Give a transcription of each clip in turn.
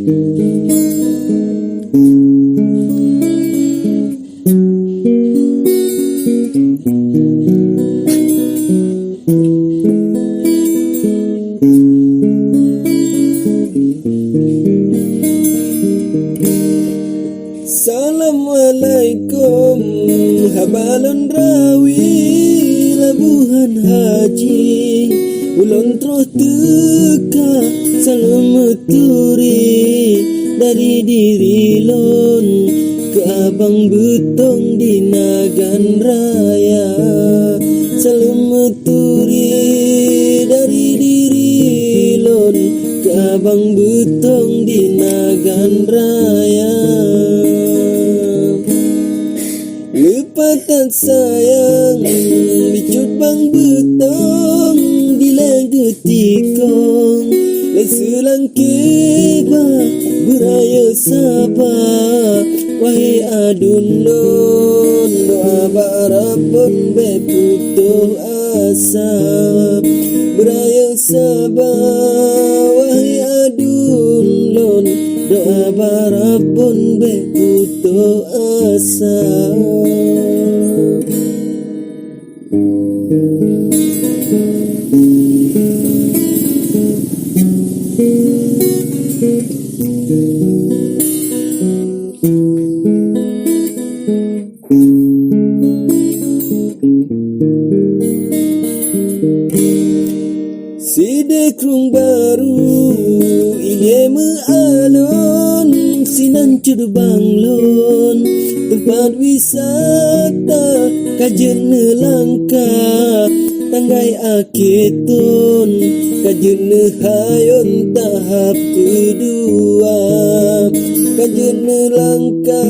Assalamualaikum habalon rawi labuhan haji ulun terus teka selameturi dari diri lon ke abang betong di Nagan Raya. Selameturi dari diri lon ke abang betong di Nagan Raya. Lepatan sayang bicut bang betong di legetikong leselang keba beraya sabah wahai adun lon doa barapun beputuh asa beraya sabah wahai adun lon doa barapun beputuh asa. Sidekrung baru ile mealon sinancur banglon tempat wisata kajen langka tanggai aketun kajen hayon tahap kedua kajen langka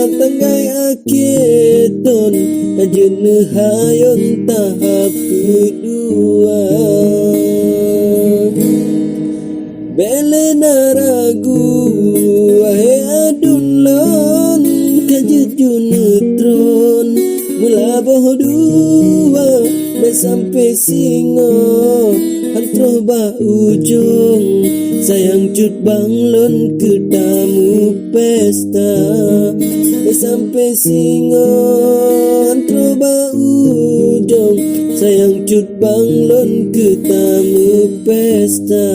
tanggai aketun kajen hayon tahap kedua. Bele naragu wahai adun lon kajujun netron mula boh dua dan sampai singo antro ba ujung sayang cut banglon ke tamu pesta dan sampai singo antro ba ujung sayang cut banglon ke tamu pesta.